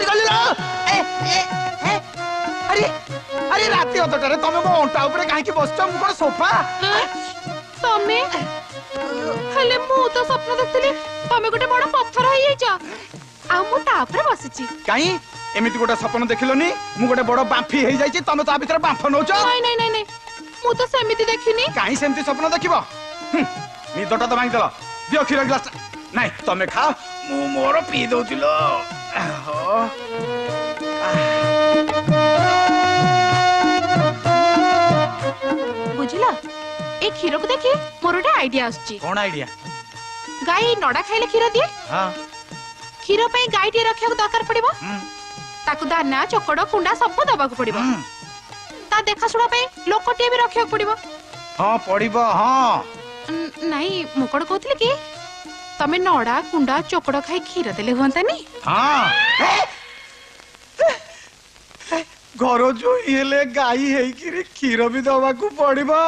पड़ी गली लो अरे अरे राती अतटारे तमे मो अंटा ऊपर काहे की बसछ मु कोन सोफा तमे हले मु तो स्वप्न देखतली तमे गोटे बड़ पत्थर होई जाइछ आ मु ता ऊपर बसिची काई एमिति गोटे सपन देखिलोनी मु गोटे बड़ बांफी हेई जाइछि तमे ता भीतर बांफ नौछ नहीं नहीं नहीं नहीं मु तो सेमिति देखिनी काई सेमति सपन देखिबो निदटा तो भांग देला दियो खीर ग्लास नहीं तमे खा मु मोर पी दउतिलो बुझिला ए खीर को देखि मोर गोटे आईडिया आछी कोन आईडिया गाय नडा खाइले खीर दिए हां खीर पे गाय टे रखिया को दरकार पड़िबो ताकू दाना चोकड़ कुंडा सब दबा को पड़िबो ता देखा सुना पे लोक टे भी रखिया को पड़िबो हां पड़िबो हां नहीं मुकड़ कहतले कि तमे नडा कुंडा चोकड़ खाई खीर देले होंतानी हां घर जो हेले गाई हेई कि खीर भी दबा को पड़िबो।